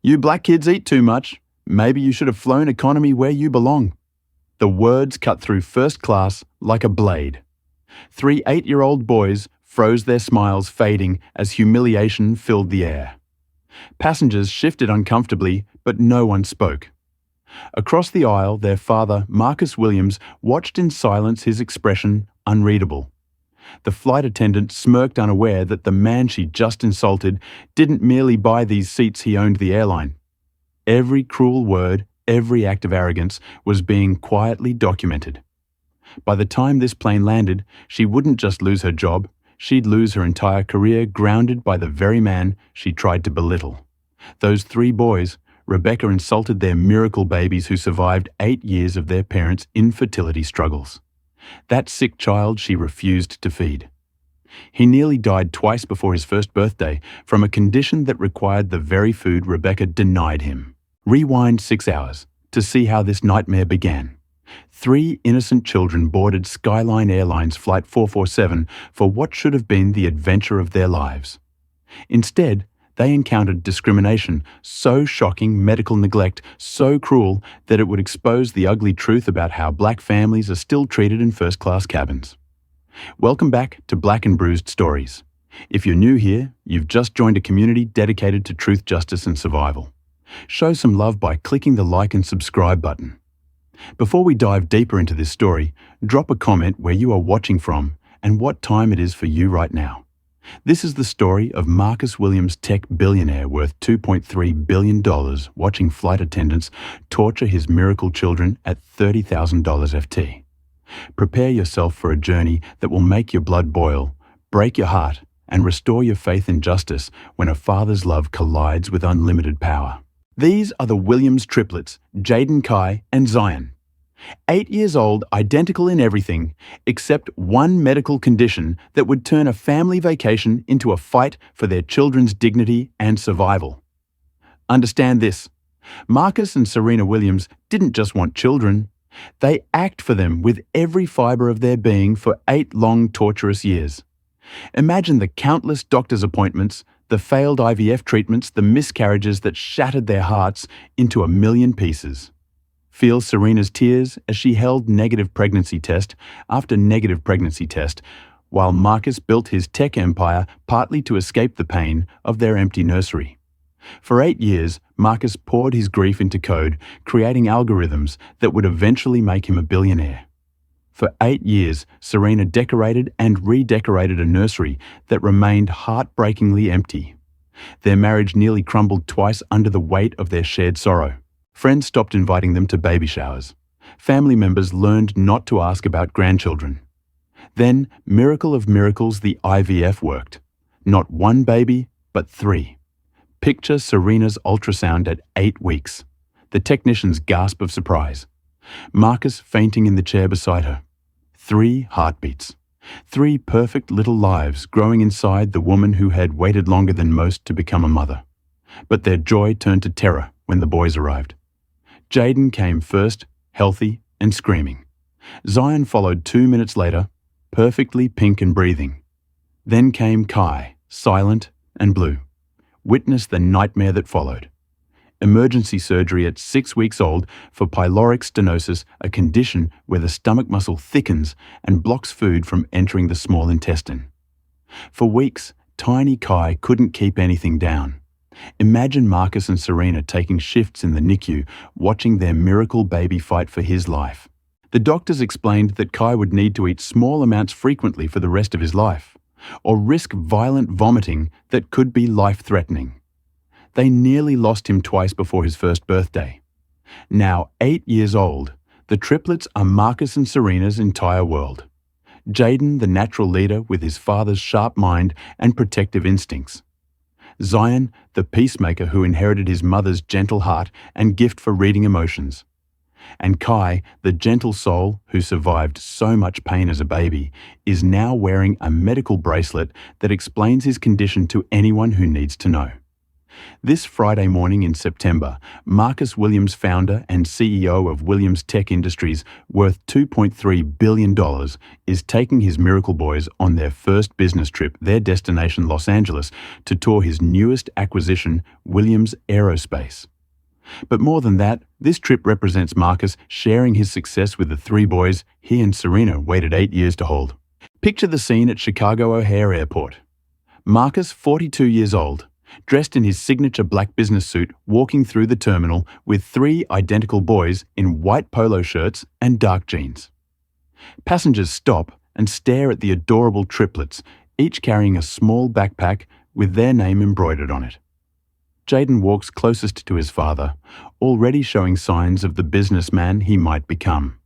You black kids eat too much. Maybe you should have flown economy where you belong. The words cut through first class like a blade. 3 8-year-old boys froze their smiles fading as humiliation filled the air. Passengers shifted uncomfortably, but no one spoke. Across the aisle, their father, Marcus Williams, watched in silence, his expression unreadable. The flight attendant smirked, unaware that the man she just insulted didn't merely buy these seats, he owned the airline. Every cruel word, every act of arrogance was being quietly documented. By the time this plane landed, she wouldn't just lose her job, she'd lose her entire career, grounded by the very man she tried to belittle. Those 3 boys, Rebecca insulted their miracle babies who survived 8 years of their parents' infertility struggles. That sick child she refused to feed. He nearly died twice before his first birthday from a condition that required the very food Rebecca denied him. Rewind 6 hours to see how this nightmare began. 3 innocent children boarded Skyline Airlines Flight 447 for what should have been the adventure of their lives. Instead, they encountered discrimination, so shocking, medical neglect, so cruel that it would expose the ugly truth about how black families are still treated in first-class cabins. Welcome back to Black and Bruised Stories. If you're new here, you've just joined a community dedicated to truth, justice, and survival. Show some love by clicking the like and subscribe button. Before we dive deeper into this story, drop a comment where you are watching from and what time it is for you right now. This is the story of Marcus Williams, tech billionaire worth $2.3 billion, watching flight attendants torture his miracle children at $30,000 FT. Prepare yourself for a journey that will make your blood boil, break your heart, and restore your faith in justice when a father's love collides with unlimited power. These are the Williams triplets, Jaden, Kai, and Zion. 8 years old, identical in everything, except one medical condition that would turn a family vacation into a fight for their children's dignity and survival. Understand this: Marcus and Serena Williams didn't just want children. They act for them with every fiber of their being for 8 long, torturous years. Imagine the countless doctor's appointments, the failed IVF treatments, the miscarriages that shattered their hearts into a million pieces. Feel Serena's tears as she held negative pregnancy test after negative pregnancy test, while Marcus built his tech empire partly to escape the pain of their empty nursery. For 8 years, Marcus poured his grief into code, creating algorithms that would eventually make him a billionaire. For 8 years, Serena decorated and redecorated a nursery that remained heartbreakingly empty. Their marriage nearly crumbled twice under the weight of their shared sorrow. Friends stopped inviting them to baby showers. Family members learned not to ask about grandchildren. Then, miracle of miracles, the IVF worked. Not 1 baby, but 3. Picture Serena's ultrasound at 8 weeks. The technician's gasp of surprise. Marcus fainting in the chair beside her. 3 heartbeats. 3 perfect little lives growing inside the woman who had waited longer than most to become a mother. But their joy turned to terror when the boys arrived. Jaden came first, healthy and screaming. Zion followed 2 minutes later, perfectly pink and breathing. Then came Kai, silent and blue. Witness the nightmare that followed. Emergency surgery at 6 weeks old for pyloric stenosis, a condition where the stomach muscle thickens and blocks food from entering the small intestine. For weeks, tiny Kai couldn't keep anything down. Imagine Marcus and Serena taking shifts in the NICU, watching their miracle baby fight for his life. The doctors explained that Kai would need to eat small amounts frequently for the rest of his life, or risk violent vomiting that could be life-threatening. They nearly lost him twice before his first birthday. Now 8 years old, the triplets are Marcus and Serena's entire world. Jaden, the natural leader with his father's sharp mind and protective instincts. Zion, the peacemaker who inherited his mother's gentle heart and gift for reading emotions. And Kai, the gentle soul who survived so much pain as a baby, is now wearing a medical bracelet that explains his condition to anyone who needs to know. This Friday morning in September, Marcus Williams, founder and CEO of Williams Tech Industries, worth $2.3 billion, is taking his Miracle Boys on their first business trip, their destination Los Angeles, to tour his newest acquisition, Williams Aerospace. But more than that, this trip represents Marcus sharing his success with the three boys he and Serena waited 8 years to hold. Picture the scene at Chicago O'Hare Airport. Marcus, 42 years old, dressed in his signature black business suit, walking through the terminal with three identical boys in white polo shirts and dark jeans. Passengers stop and stare at the adorable triplets, each carrying a small backpack with their name embroidered on it. Jaden walks closest to his father, already showing signs of the businessman he might become.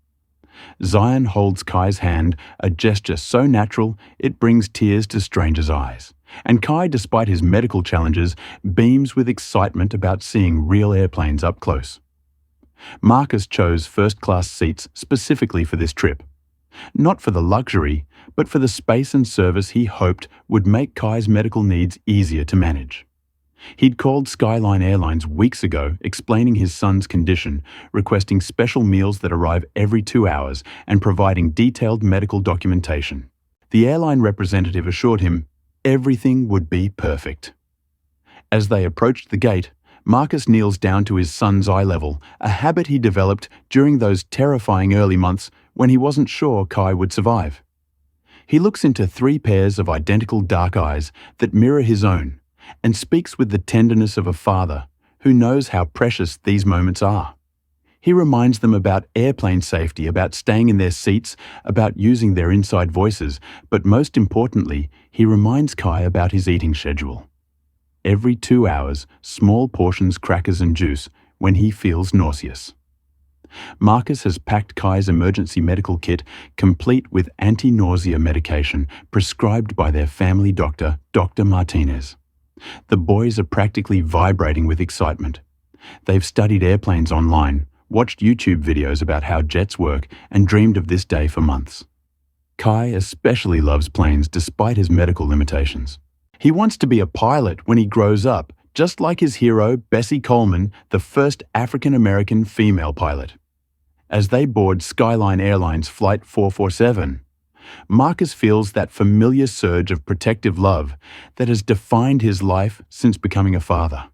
Zion holds Kai's hand, a gesture so natural it brings tears to strangers' eyes. And Kai, despite his medical challenges, beams with excitement about seeing real airplanes up close. Marcus chose first-class seats specifically for this trip. Not for the luxury, but for the space and service he hoped would make Kai's medical needs easier to manage. He'd called Skyline Airlines weeks ago explaining his son's condition, requesting special meals that arrive every 2 hours, and providing detailed medical documentation. The airline representative assured him everything would be perfect. As they approached the gate, Marcus kneels down to his son's eye level, a habit he developed during those terrifying early months when he wasn't sure Kai would survive. He looks into 3 pairs of identical dark eyes that mirror his own, and speaks with the tenderness of a father who knows how precious these moments are. He reminds them about airplane safety, about staying in their seats, about using their inside voices, but most importantly, he reminds Kai about his eating schedule. Every 2 hours, small portions, crackers and juice when he feels nauseous. Marcus has packed Kai's emergency medical kit, complete with anti-nausea medication prescribed by their family doctor, Dr. Martinez. The boys are practically vibrating with excitement. They've studied airplanes online, watched YouTube videos about how jets work, and dreamed of this day for months. Kai especially loves planes despite his medical limitations. He wants to be a pilot when he grows up, just like his hero, Bessie Coleman, the first African-American female pilot. As they board Skyline Airlines Flight 447, Marcus feels that familiar surge of protective love that has defined his life since becoming a father.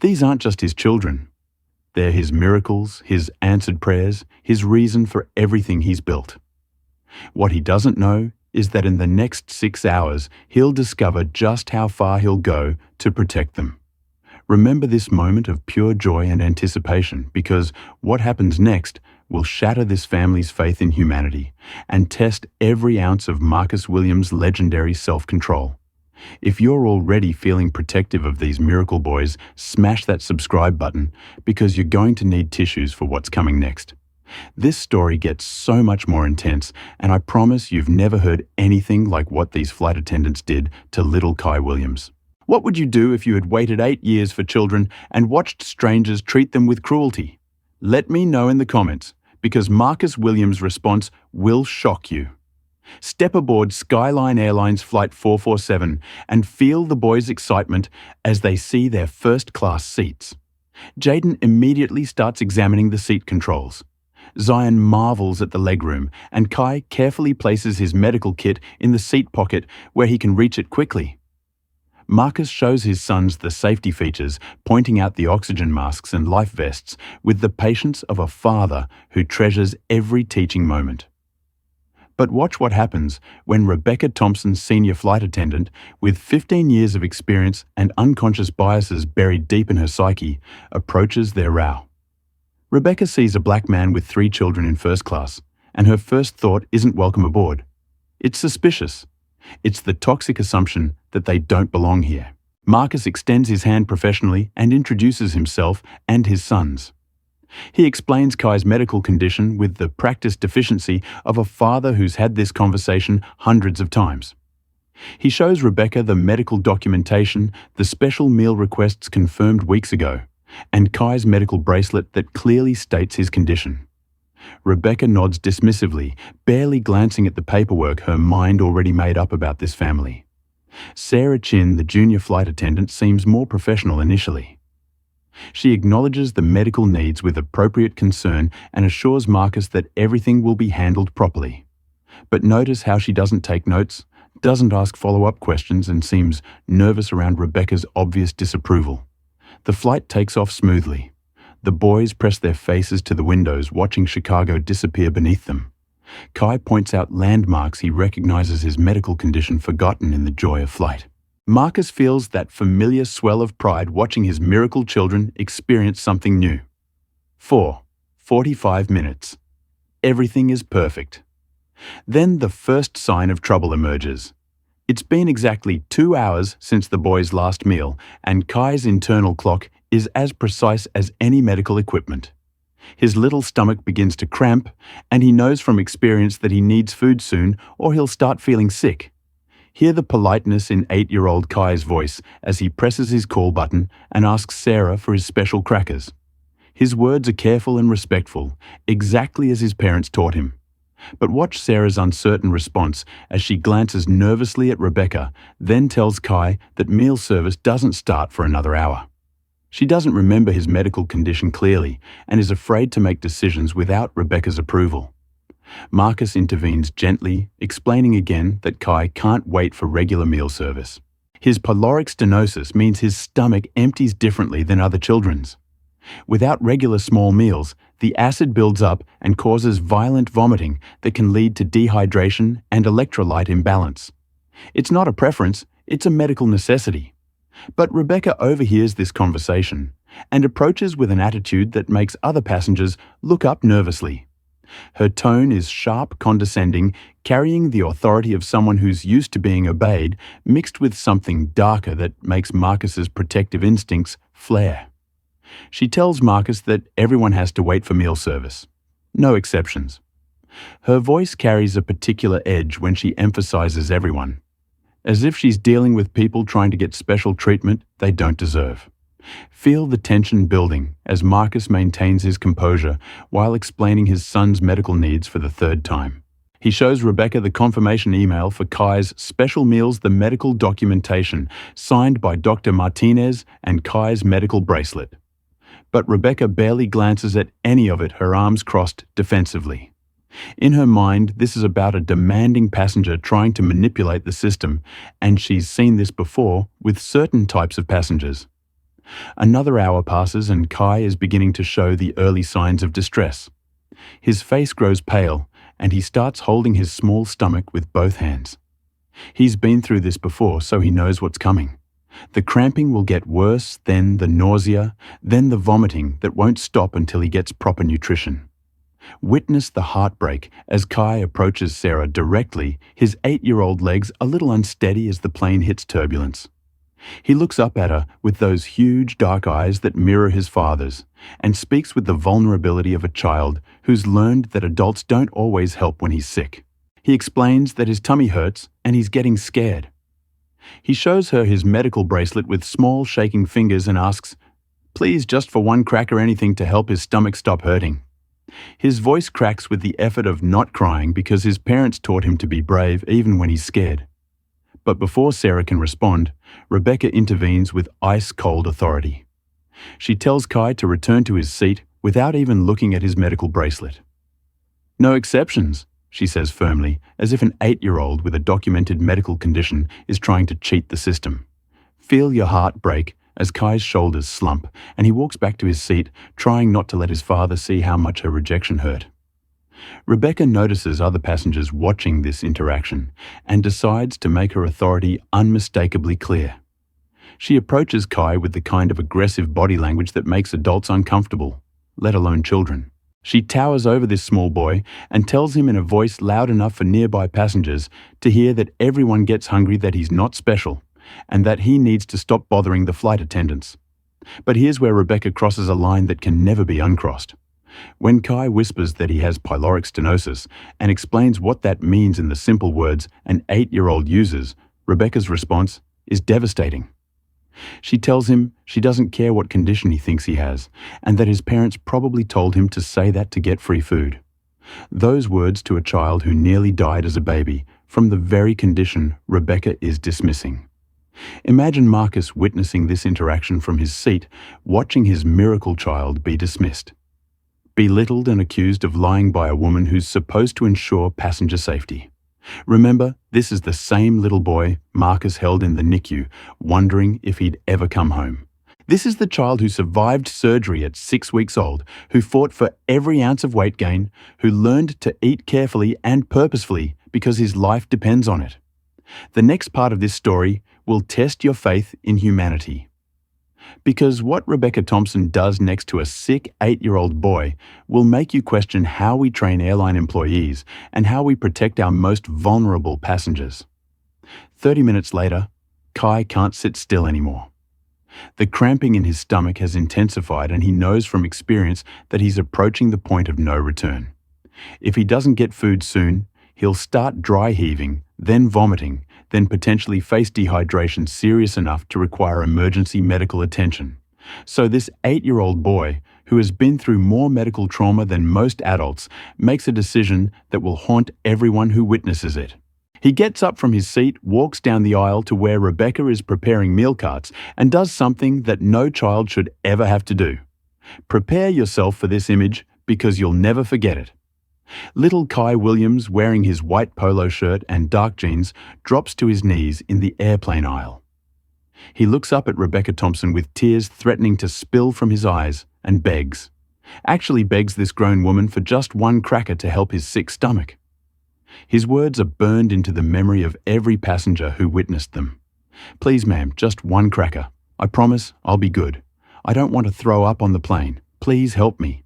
These aren't just his children. They're his miracles, his answered prayers, his reason for everything he's built. What he doesn't know is that in the next 6 hours, he'll discover just how far he'll go to protect them. Remember this moment of pure joy and anticipation, because what happens next will shatter this family's faith in humanity and test every ounce of Marcus Williams' legendary self-control. If you're already feeling protective of these miracle boys, smash that subscribe button, because you're going to need tissues for what's coming next. This story gets so much more intense, and I promise you've never heard anything like what these flight attendants did to little Kai Williams. What would you do if you had waited 8 years for children and watched strangers treat them with cruelty? Let me know in the comments, because Marcus Williams' response will shock you. Step aboard Skyline Airlines Flight 447 and feel the boys' excitement as they see their first-class seats. Jaden immediately starts examining the seat controls. Zion marvels at the legroom, and Kai carefully places his medical kit in the seat pocket where he can reach it quickly. Marcus shows his sons the safety features, pointing out the oxygen masks and life vests with the patience of a father who treasures every teaching moment. But watch what happens when Rebecca Thompson, senior flight attendant, with 15 years of experience and unconscious biases buried deep in her psyche, approaches their row. Rebecca sees a black man with 3 children in first class, and her first thought isn't welcome aboard. It's suspicious. It's the toxic assumption that they don't belong here. Marcus extends his hand professionally and introduces himself and his sons. He explains Kai's medical condition with the practiced deficiency of a father who's had this conversation hundreds of times. He shows Rebecca the medical documentation, the special meal requests confirmed weeks ago, and Kai's medical bracelet that clearly states his condition. Rebecca nods dismissively, barely glancing at the paperwork her mind already made up about this family. Sarah Chin, the junior flight attendant, seems more professional initially. She acknowledges the medical needs with appropriate concern and assures Marcus that everything will be handled properly. But notice how she doesn't take notes, doesn't ask follow-up questions, and seems nervous around Rebecca's obvious disapproval. The flight takes off smoothly. The boys press their faces to the windows, watching Chicago disappear beneath them. Kai points out landmarks he recognizes his medical condition forgotten in the joy of flight. Marcus feels that familiar swell of pride watching his miracle children experience something new. 45 minutes. Everything is perfect. Then the first sign of trouble emerges. It's been exactly 2 hours since the boys' last meal, and Kai's internal clock is as precise as any medical equipment. His little stomach begins to cramp, and he knows from experience that he needs food soon or he'll start feeling sick. Hear the politeness in 8-year-old Kai's voice as he presses his call button and asks Sarah for his special crackers. His words are careful and respectful, exactly as his parents taught him. But watch Sarah's uncertain response as she glances nervously at Rebecca, then tells Kai that meal service doesn't start for another hour. She doesn't remember his medical condition clearly and is afraid to make decisions without Rebecca's approval. Marcus intervenes gently, explaining again that Kai can't wait for regular meal service. His pyloric stenosis means his stomach empties differently than other children's. Without regular small meals, the acid builds up and causes violent vomiting that can lead to dehydration and electrolyte imbalance. It's not a preference, it's a medical necessity. But Rebecca overhears this conversation and approaches with an attitude that makes other passengers look up nervously. Her tone is sharp, condescending, carrying the authority of someone who's used to being obeyed, mixed with something darker that makes Marcus's protective instincts flare. She tells Marcus that everyone has to wait for meal service. No exceptions. Her voice carries a particular edge when she emphasizes everyone, as if she's dealing with people trying to get special treatment they don't deserve. Feel the tension building as Marcus maintains his composure while explaining his son's medical needs for the third time. He shows Rebecca the confirmation email for Kai's special meals, the medical documentation, signed by Dr. Martinez, and Kai's medical bracelet. But Rebecca barely glances at any of it, her arms crossed defensively. In her mind, this is about a demanding passenger trying to manipulate the system, and she's seen this before with certain types of passengers. Another hour passes and Kai is beginning to show the early signs of distress. His face grows pale, and he starts holding his small stomach with both hands. He's been through this before, so he knows what's coming. The cramping will get worse, then the nausea, then the vomiting that won't stop until he gets proper nutrition. Witness the heartbreak as Kai approaches Sarah directly, his 8-year-old legs a little unsteady as the plane hits turbulence. He looks up at her with those huge dark eyes that mirror his father's, and speaks with the vulnerability of a child who's learned that adults don't always help when he's sick. He explains that his tummy hurts and he's getting scared. He shows her his medical bracelet with small shaking fingers and asks, "Please, just for one crack or anything to help his stomach stop hurting." His voice cracks with the effort of not crying because his parents taught him to be brave even when he's scared. But before Sarah can respond, Rebecca intervenes with ice-cold authority. She tells Kai to return to his seat without even looking at his medical bracelet. "No exceptions," she says firmly, as if an 8-year-old with a documented medical condition is trying to cheat the system. Feel your heart break as Kai's shoulders slump, and he walks back to his seat, trying not to let his father see how much her rejection hurt. Rebecca notices other passengers watching this interaction and decides to make her authority unmistakably clear. She approaches Kai with the kind of aggressive body language that makes adults uncomfortable, let alone children. She towers over this small boy and tells him in a voice loud enough for nearby passengers to hear that everyone gets hungry, that he's not special, and that he needs to stop bothering the flight attendants. But here's where Rebecca crosses a line that can never be uncrossed. When Kai whispers that he has pyloric stenosis and explains what that means in the simple words an 8-year-old uses, Rebecca's response is devastating. She tells him she doesn't care what condition he thinks he has, and that his parents probably told him to say that to get free food. Those words to a child who nearly died as a baby from the very condition Rebecca is dismissing. Imagine Marcus witnessing this interaction from his seat, watching his miracle child be dismissed. Belittled and accused of lying by a woman who's supposed to ensure passenger safety. Remember, this is the same little boy Marcus held in the NICU, wondering if he'd ever come home. This is the child who survived surgery at 6 weeks old, who fought for every ounce of weight gain, who learned to eat carefully and purposefully because his life depends on it. The next part of this story will test your faith in humanity. Because what Rebecca Thompson does next to a sick 8-year-old boy will make you question how we train airline employees and how we protect our most vulnerable passengers. 30 minutes later, Kai can't sit still anymore. The cramping in his stomach has intensified and he knows from experience that he's approaching the point of no return. If he doesn't get food soon, he'll start dry heaving, then vomiting, then potentially face dehydration serious enough to require emergency medical attention. So this 8-year-old boy, who has been through more medical trauma than most adults, makes a decision that will haunt everyone who witnesses it. He gets up from his seat, walks down the aisle to where Rebecca is preparing meal carts, and does something that no child should ever have to do. Prepare yourself for this image because you'll never forget it. Little Kai Williams, wearing his white polo shirt and dark jeans, drops to his knees in the airplane aisle. He looks up at Rebecca Thompson with tears threatening to spill from his eyes and begs. Actually begs this grown woman for just one cracker to help his sick stomach. His words are burned into the memory of every passenger who witnessed them. Please, ma'am, just one cracker. I promise I'll be good. I don't want to throw up on the plane. Please help me.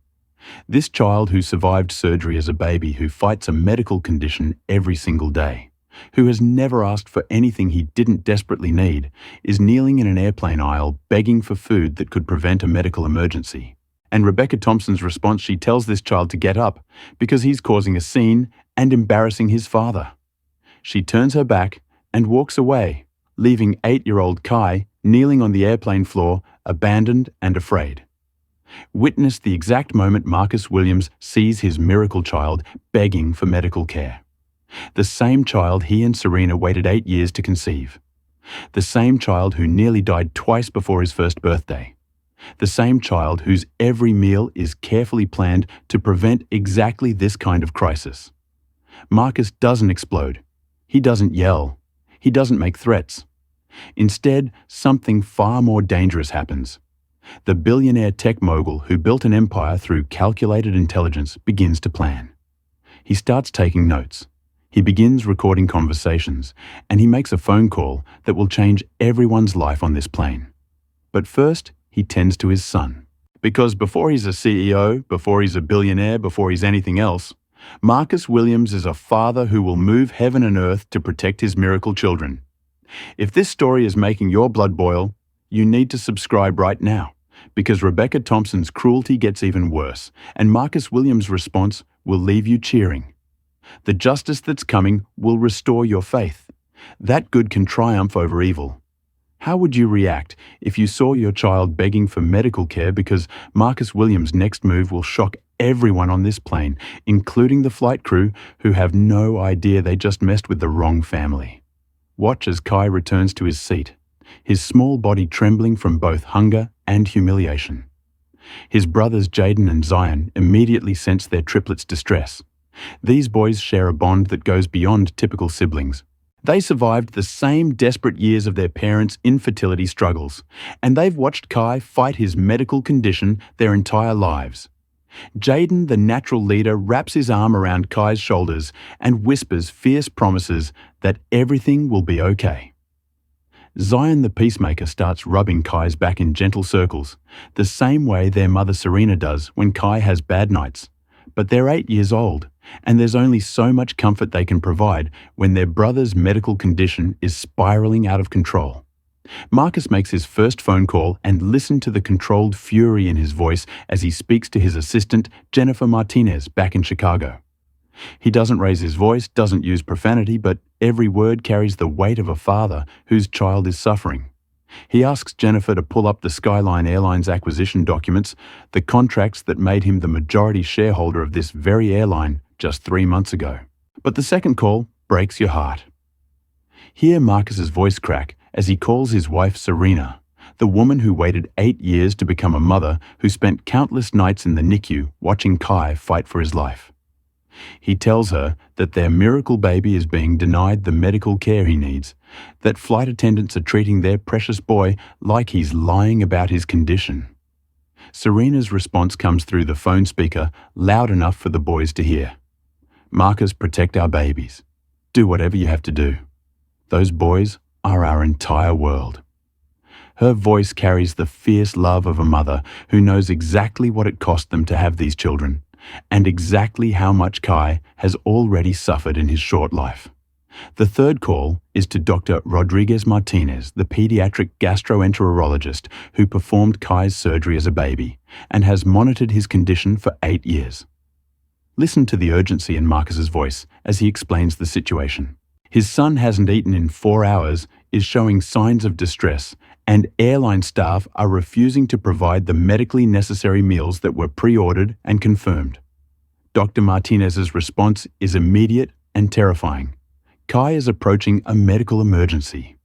This child who survived surgery as a baby, who fights a medical condition every single day, who has never asked for anything he didn't desperately need, is kneeling in an airplane aisle begging for food that could prevent a medical emergency. And Rebecca Thompson's response, she tells this child to get up because he's causing a scene and embarrassing his father. She turns her back and walks away, leaving 8-year-old Kai kneeling on the airplane floor, abandoned and afraid. Witness the exact moment Marcus Williams sees his miracle child begging for medical care. The same child he and Serena waited 8 years to conceive. The same child who nearly died twice before his first birthday. The same child whose every meal is carefully planned to prevent exactly this kind of crisis. Marcus doesn't explode. He doesn't yell. He doesn't make threats. Instead, something far more dangerous happens. The billionaire tech mogul who built an empire through calculated intelligence begins to plan. He starts taking notes. He begins recording conversations, and he makes a phone call that will change everyone's life on this plane. But first, he tends to his son. Because before he's a CEO, before he's a billionaire, before he's anything else, Marcus Williams is a father who will move heaven and earth to protect his miracle children. If this story is making your blood boil, you need to subscribe right now, because Rebecca Thompson's cruelty gets even worse, and Marcus Williams' response will leave you cheering. The justice that's coming will restore your faith. That good can triumph over evil. How would you react if you saw your child begging for medical care because Marcus Williams' next move will shock everyone on this plane, including the flight crew who have no idea they just messed with the wrong family? Watch as Kai returns to his seat, his small body trembling from both hunger and humiliation. His brothers Jaden and Zion immediately sense their triplets' distress. These boys share a bond that goes beyond typical siblings. They survived the same desperate years of their parents' infertility struggles, and they've watched Kai fight his medical condition their entire lives. Jaden, the natural leader, wraps his arm around Kai's shoulders and whispers fierce promises that everything will be okay. Zion the peacemaker starts rubbing Kai's back in gentle circles, the same way their mother Serena does when Kai has bad nights. But they're 8 years old, and there's only so much comfort they can provide when their brother's medical condition is spiraling out of control. Marcus makes his first phone call, and listen to the controlled fury in his voice as he speaks to his assistant, Jennifer Martinez, back in Chicago. He doesn't raise his voice, doesn't use profanity, but every word carries the weight of a father whose child is suffering. He asks Jennifer to pull up the Skyline Airlines acquisition documents, the contracts that made him the majority shareholder of this very airline just 3 months ago. But the second call breaks your heart. Hear Marcus's voice crack as he calls his wife Serena, the woman who waited 8 years to become a mother who spent countless nights in the NICU watching Kai fight for his life. He tells her that their miracle baby is being denied the medical care he needs, that flight attendants are treating their precious boy like he's lying about his condition. Serena's response comes through the phone speaker loud enough for the boys to hear. "Marcus, protect our babies. Do whatever you have to do. Those boys are our entire world." Her voice carries the fierce love of a mother who knows exactly what it cost them to have these children, and exactly how much Kai has already suffered in his short life. The third call is to Dr. Rodriguez Martinez, the pediatric gastroenterologist who performed Kai's surgery as a baby and has monitored his condition for 8 years. Listen to the urgency in Marcus's voice as he explains the situation. His son hasn't eaten in 4 hours, is showing signs of distress, and airline staff are refusing to provide the medically necessary meals that were pre-ordered and confirmed. Dr. Martinez's response is immediate and terrifying. Kai is approaching a medical emergency.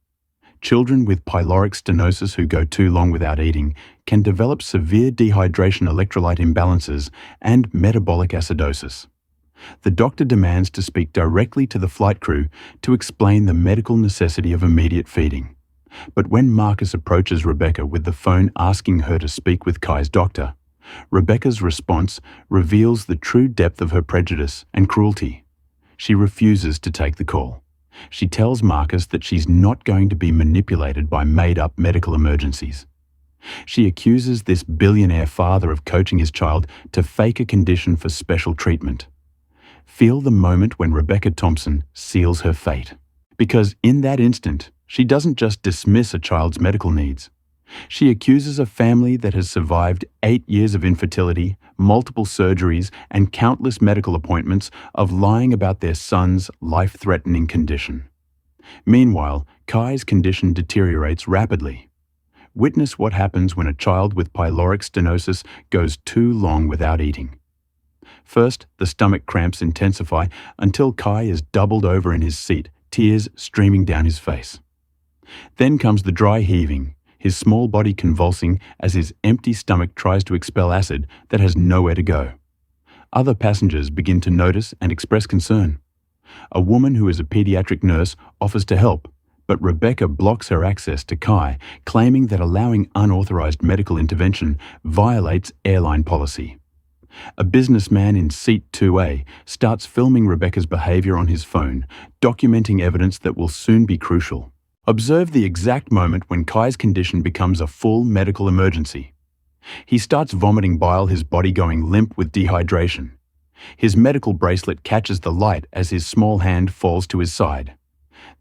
Children with pyloric stenosis who go too long without eating can develop severe dehydration electrolyte imbalances and metabolic acidosis. The doctor demands to speak directly to the flight crew to explain the medical necessity of immediate feeding. But when Marcus approaches Rebecca with the phone asking her to speak with Kai's doctor, Rebecca's response reveals the true depth of her prejudice and cruelty. She refuses to take the call. She tells Marcus that she's not going to be manipulated by made-up medical emergencies. She accuses this billionaire father of coaching his child to fake a condition for special treatment. Feel the moment when Rebecca Thompson seals her fate. Because in that instant, she doesn't just dismiss a child's medical needs. She accuses a family that has survived 8 years of infertility, multiple surgeries, and countless medical appointments of lying about their son's life-threatening condition. Meanwhile, Kai's condition deteriorates rapidly. Witness what happens when a child with pyloric stenosis goes too long without eating. First, the stomach cramps intensify until Kai is doubled over in his seat, tears streaming down his face. Then comes the dry heaving, his small body convulsing as his empty stomach tries to expel acid that has nowhere to go. Other passengers begin to notice and express concern. A woman who is a pediatric nurse offers to help, but Rebecca blocks her access to Kai, claiming that allowing unauthorized medical intervention violates airline policy. A businessman in seat 2A starts filming Rebecca's behavior on his phone, documenting evidence that will soon be crucial. Observe the exact moment when Kai's condition becomes a full medical emergency. He starts vomiting bile, his body going limp with dehydration. His medical bracelet catches the light as his small hand falls to his side.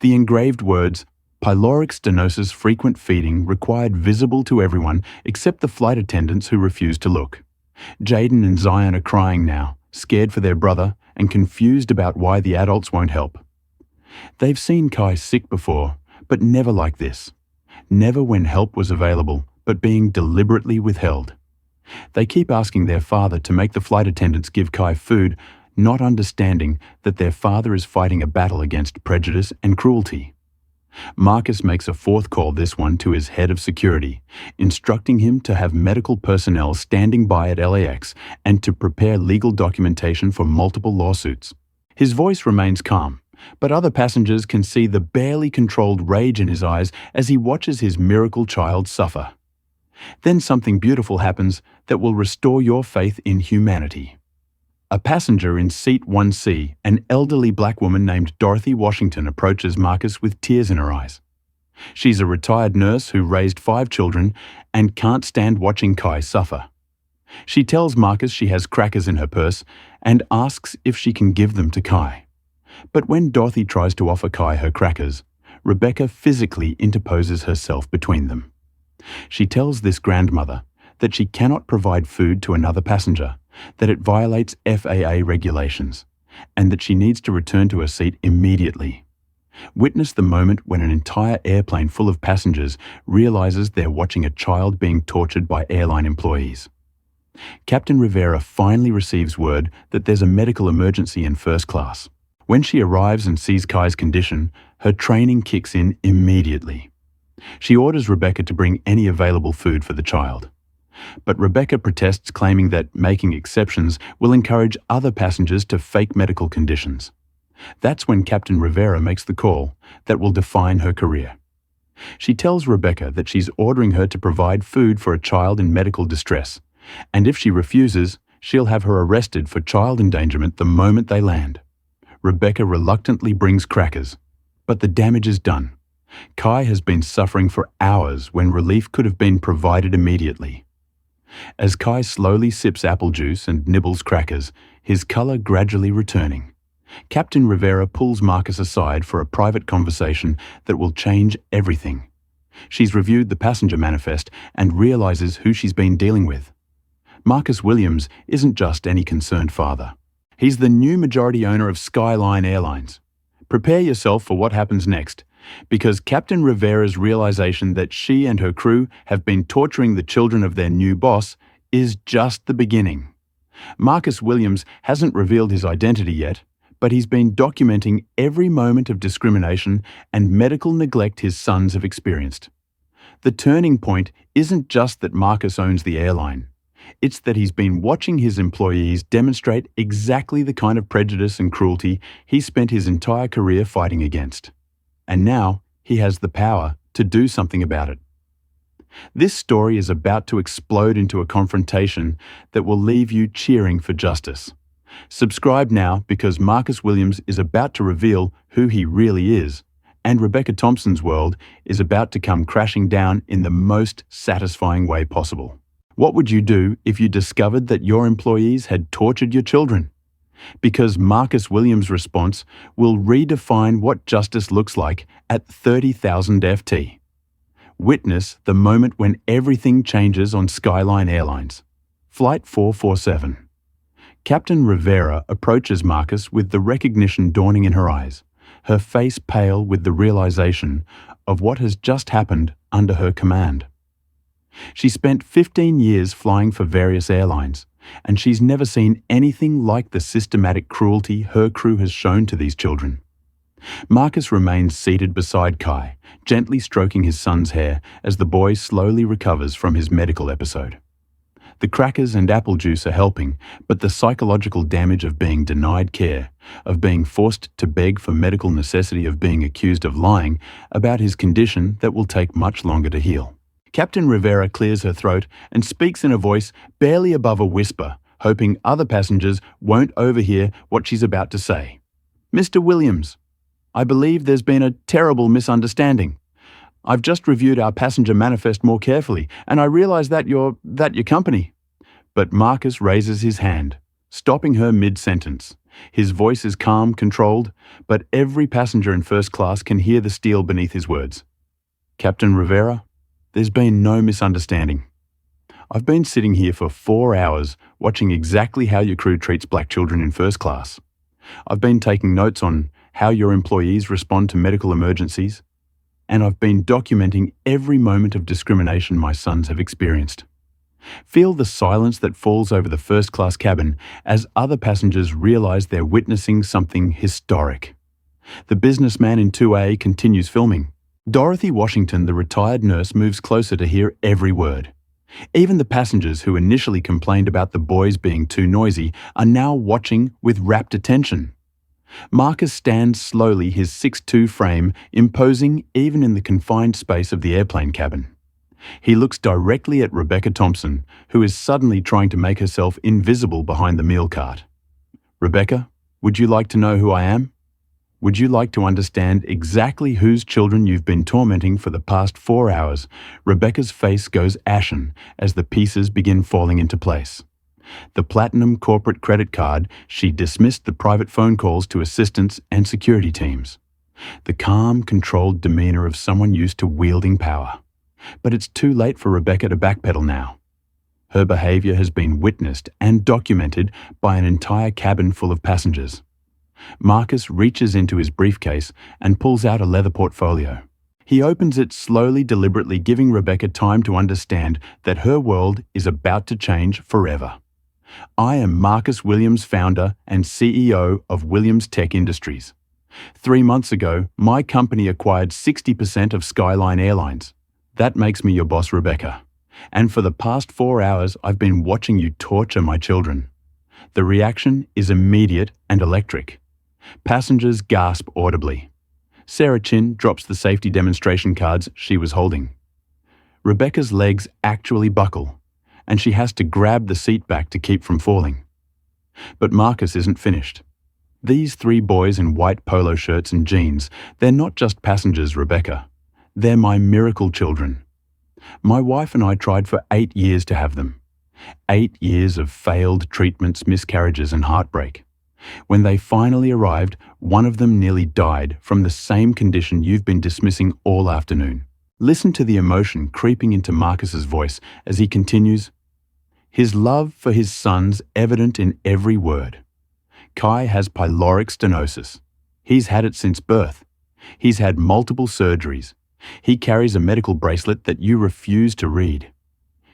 The engraved words, "Pyloric stenosis frequent feeding required visible to everyone except the flight attendants who refuse to look." Jaden and Zion are crying now, scared for their brother and confused about why the adults won't help. They've seen Kai sick before, but never like this. Never when help was available, but being deliberately withheld. They keep asking their father to make the flight attendants give Kai food, not understanding that their father is fighting a battle against prejudice and cruelty. Marcus makes a fourth call, this one to his head of security, instructing him to have medical personnel standing by at LAX and to prepare legal documentation for multiple lawsuits. His voice remains calm, but other passengers can see the barely controlled rage in his eyes as he watches his miracle child suffer. Then something beautiful happens that will restore your faith in humanity. A passenger in seat 1C, an elderly black woman named Dorothy Washington, approaches Marcus with tears in her eyes. She's a retired nurse who raised 5 children and can't stand watching Kai suffer. She tells Marcus she has crackers in her purse and asks if she can give them to Kai. But when Dorothy tries to offer Kai her crackers, Rebecca physically interposes herself between them. She tells this grandmother that she cannot provide food to another passenger, that it violates FAA regulations, and that she needs to return to her seat immediately. Witness the moment when an entire airplane full of passengers realizes they're watching a child being tortured by airline employees. Captain Rivera finally receives word that there's a medical emergency in first class. When she arrives and sees Kai's condition, her training kicks in immediately. She orders Rebecca to bring any available food for the child. But Rebecca protests, claiming that making exceptions will encourage other passengers to fake medical conditions. That's when Captain Rivera makes the call that will define her career. She tells Rebecca that she's ordering her to provide food for a child in medical distress, and if she refuses, she'll have her arrested for child endangerment the moment they land. Rebecca reluctantly brings crackers, but the damage is done. Kai has been suffering for hours when relief could have been provided immediately. As Kai slowly sips apple juice and nibbles crackers, his color gradually returning, Captain Rivera pulls Marcus aside for a private conversation that will change everything. She's reviewed the passenger manifest and realizes who she's been dealing with. Marcus Williams isn't just any concerned father. He's the new majority owner of Skyline Airlines. Prepare yourself for what happens next, because Captain Rivera's realization that she and her crew have been torturing the children of their new boss is just the beginning. Marcus Williams hasn't revealed his identity yet, but he's been documenting every moment of discrimination and medical neglect his sons have experienced. The turning point isn't just that Marcus owns the airline. It's that he's been watching his employees demonstrate exactly the kind of prejudice and cruelty he spent his entire career fighting against. And now he has the power to do something about it. This story is about to explode into a confrontation that will leave you cheering for justice. Subscribe now, because Marcus Williams is about to reveal who he really is, and Rebecca Thompson's world is about to come crashing down in the most satisfying way possible. What would you do if you discovered that your employees had tortured your children? Because Marcus Williams' response will redefine what justice looks like at 30,000 FT. Witness the moment when everything changes on Skyline Airlines. Flight 447. Captain Rivera approaches Marcus with the recognition dawning in her eyes, her face pale with the realization of what has just happened under her command. She spent 15 years flying for various airlines, and she's never seen anything like the systematic cruelty her crew has shown to these children. Marcus remains seated beside Kai, gently stroking his son's hair as the boy slowly recovers from his medical episode. The crackers and apple juice are helping, but the psychological damage of being denied care, of being forced to beg for medical necessity, of being accused of lying about his condition that will take much longer to heal. Captain Rivera clears her throat and speaks in a voice barely above a whisper, hoping other passengers won't overhear what she's about to say. "Mr. Williams, I believe there's been a terrible misunderstanding. I've just reviewed our passenger manifest more carefully, and I realize that your company." But Marcus raises his hand, stopping her mid-sentence. His voice is calm, controlled, but every passenger in first class can hear the steel beneath his words. "Captain Rivera, there's been no misunderstanding. I've been sitting here for 4 hours watching exactly how your crew treats black children in first class. I've been taking notes on how your employees respond to medical emergencies, and I've been documenting every moment of discrimination my sons have experienced." Feel the silence that falls over the first-class cabin as other passengers realize they're witnessing something historic. The businessman in 2A continues filming. Dorothy Washington, the retired nurse, moves closer to hear every word. Even the passengers who initially complained about the boys being too noisy are now watching with rapt attention. Marcus stands slowly, his 6'2" frame imposing even in the confined space of the airplane cabin. He looks directly at Rebecca Thompson, who is suddenly trying to make herself invisible behind the meal cart. "Rebecca, would you like to know who I am? Would you like to understand exactly whose children you've been tormenting for the past 4 hours?" Rebecca's face goes ashen as the pieces begin falling into place. The platinum corporate credit card, she dismissed the private phone calls to assistants and security teams. The calm, controlled demeanor of someone used to wielding power. But it's too late for Rebecca to backpedal now. Her behavior has been witnessed and documented by an entire cabin full of passengers. Marcus reaches into his briefcase and pulls out a leather portfolio. He opens it slowly, deliberately, giving Rebecca time to understand that her world is about to change forever. I am Marcus Williams, founder and CEO of Williams Tech Industries. 3 months ago, my company acquired 60% of Skyline Airlines. That makes me your boss, Rebecca. And for the past 4 hours, I've been watching you torture my children. The reaction is immediate and electric. Passengers gasp audibly. Sarah Chin drops the safety demonstration cards she was holding. Rebecca's legs actually buckle, and she has to grab the seat back to keep from falling. But Marcus isn't finished. These 3 boys in white polo shirts and jeans, they're not just passengers, Rebecca. They're my miracle children. My wife and I tried for 8 years to have them. 8 years of failed treatments, miscarriages, and heartbreak. When they finally arrived, one of them nearly died from the same condition you've been dismissing all afternoon. Listen to the emotion creeping into Marcus's voice as he continues. His love for his son's evident in every word. Kai has pyloric stenosis. He's had it since birth. He's had multiple surgeries. He carries a medical bracelet that you refuse to read.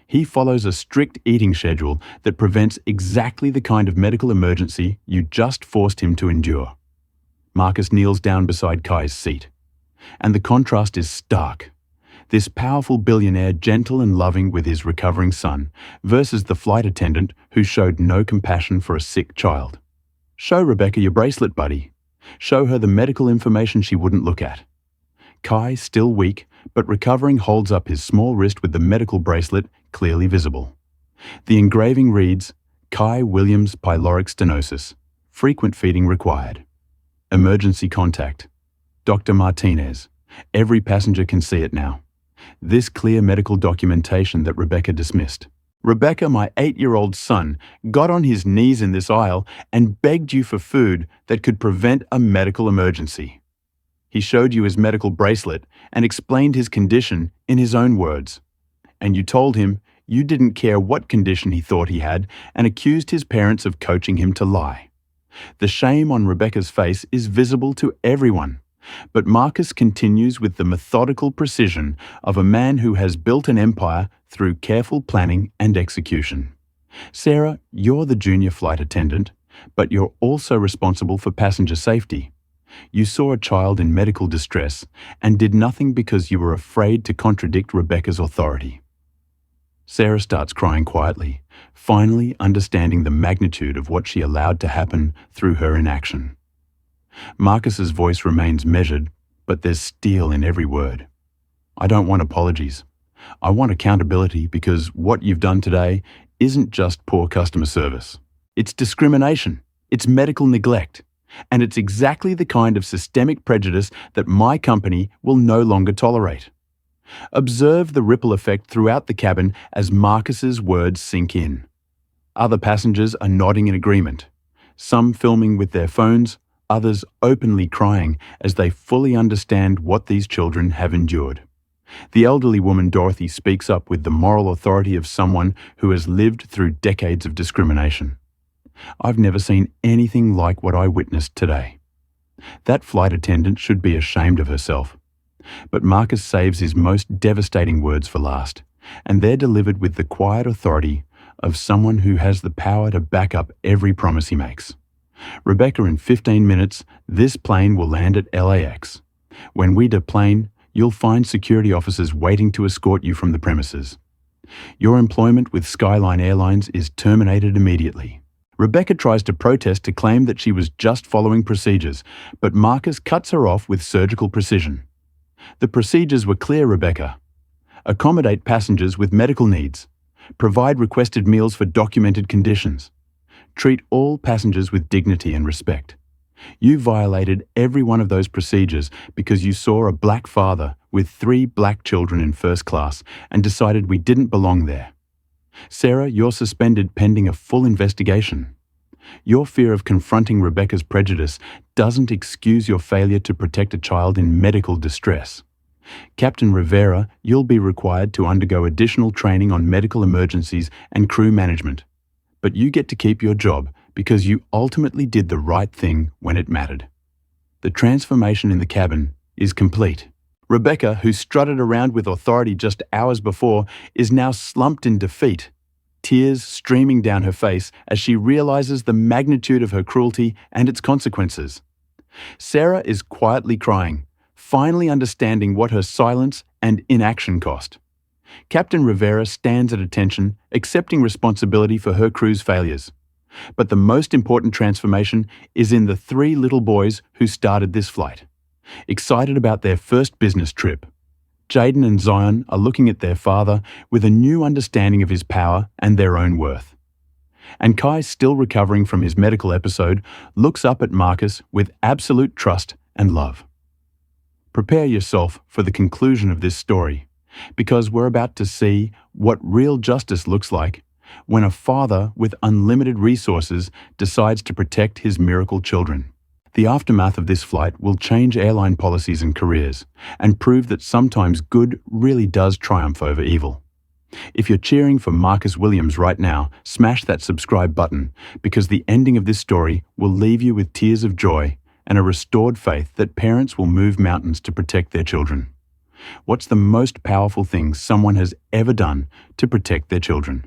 He follows a strict eating schedule that prevents exactly the kind of medical emergency you just forced him to endure. Marcus kneels down beside Kai's seat. And the contrast is stark. This powerful billionaire, gentle and loving with his recovering son, versus the flight attendant who showed no compassion for a sick child. Show Rebecca your bracelet, buddy. Show her the medical information she wouldn't look at. Kai, still weak, but recovering, holds up his small wrist with the medical bracelet clearly visible. The engraving reads, Kai Williams pyloric stenosis. Frequent feeding required. Emergency contact. Dr. Martinez. Every passenger can see it now. This clear medical documentation that Rebecca dismissed. Rebecca, my 8-year-old son, got on his knees in this aisle and begged you for food that could prevent a medical emergency. He showed you his medical bracelet and explained his condition in his own words. And you told him you didn't care what condition he thought he had and accused his parents of coaching him to lie. The shame on Rebecca's face is visible to everyone. But Marcus continues with the methodical precision of a man who has built an empire through careful planning and execution. Sarah, you're the junior flight attendant, but you're also responsible for passenger safety. You saw a child in medical distress and did nothing because you were afraid to contradict Rebecca's authority. Sarah starts crying quietly, finally understanding the magnitude of what she allowed to happen through her inaction. Marcus's voice remains measured, but there's steel in every word. I don't want apologies. I want accountability because what you've done today isn't just poor customer service. It's discrimination. It's medical neglect. And it's exactly the kind of systemic prejudice that my company will no longer tolerate. Observe the ripple effect throughout the cabin as Marcus's words sink in. Other passengers are nodding in agreement, some filming with their phones, others openly crying as they fully understand what these children have endured. The elderly woman Dorothy speaks up with the moral authority of someone who has lived through decades of discrimination. I've never seen anything like what I witnessed today. That flight attendant should be ashamed of herself. But Marcus saves his most devastating words for last, and they're delivered with the quiet authority of someone who has the power to back up every promise he makes. Rebecca, in 15 minutes, this plane will land at LAX. When we deplane, you'll find security officers waiting to escort you from the premises. Your employment with Skyline Airlines is terminated immediately. Rebecca tries to protest to claim that she was just following procedures, but Marcus cuts her off with surgical precision. The procedures were clear, Rebecca. Accommodate passengers with medical needs. Provide requested meals for documented conditions. Treat all passengers with dignity and respect. You violated every one of those procedures because you saw a black father with 3 black children in first class and decided we didn't belong there. Sarah, you're suspended pending a full investigation. Your fear of confronting Rebecca's prejudice doesn't excuse your failure to protect a child in medical distress. Captain Rivera, you'll be required to undergo additional training on medical emergencies and crew management. But you get to keep your job because you ultimately did the right thing when it mattered. The transformation in the cabin is complete. Rebecca, who strutted around with authority just hours before, is now slumped in defeat. tears streaming down her face as she realizes the magnitude of her cruelty and its consequences. Sarah is quietly crying, finally understanding what her silence and inaction cost. Captain Rivera stands at attention, accepting responsibility for her crew's failures. But the most important transformation is in the three little boys who started this flight. Excited about their first business trip, Jaden and Zion are looking at their father with a new understanding of his power and their own worth. And Kai, still recovering from his medical episode, looks up at Marcus with absolute trust and love. Prepare yourself for the conclusion of this story, because we're about to see what real justice looks like when a father with unlimited resources decides to protect his miracle children. The aftermath of this flight will change airline policies and careers, and prove that sometimes good really does triumph over evil. If you're cheering for Marcus Williams right now, smash that subscribe button, because the ending of this story will leave you with tears of joy and a restored faith that parents will move mountains to protect their children. What's the most powerful thing someone has ever done to protect their children?